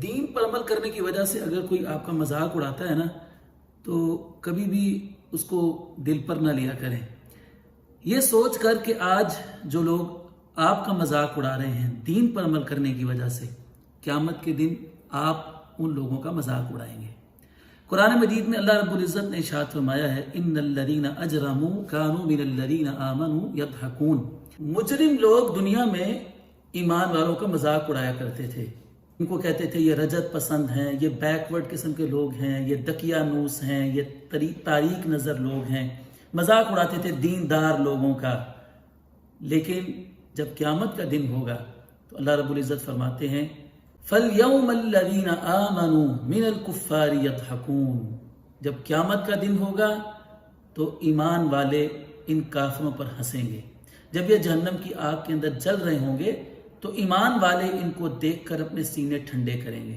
دین پر عمل کرنے کی وجہ سے اگر کوئی آپ کا مذاق اڑاتا ہے نا تو کبھی بھی اس کو دل پر نہ لیا کریں. یہ سوچ کر کہ آج جو لوگ آپ کا مذاق اڑا رہے ہیں دین پر عمل کرنے کی وجہ سے، قیامت کے دن آپ ان لوگوں کا مذاق اڑائیں گے. قرآن مجید میں اللہ رب العزت نے ارشاد فرمایا ہے ان الذین اجرموا کانوا من الذین آمنوا یضحکون. مجرم لوگ دنیا میں ایمان والوں کا مذاق اڑایا کرتے تھے. ان کو کہتے تھے یہ رجت پسند ہیں، یہ بیکورڈ قسم کے لوگ ہیں، یہ دقیانوس ہیں، یہ تاریک نظر لوگ ہیں. مذاق اڑاتے تھے دیندار لوگوں کا. لیکن جب قیامت کا دن ہوگا تو اللہ رب العزت فرماتے ہیں فَالْيَوْمَ الَّذِينَ آمَنُوا مِنَ الْكُفَّارِ يَضْحَكُونَ. جب قیامت کا دن ہوگا تو ایمان والے ان کافروں پر ہنسیں گے. جب یہ جہنم کی آگ کے اندر جل رہے ہوں گے تو ایمان والے ان کو دیکھ کر اپنے سینے ٹھنڈے کریں گے.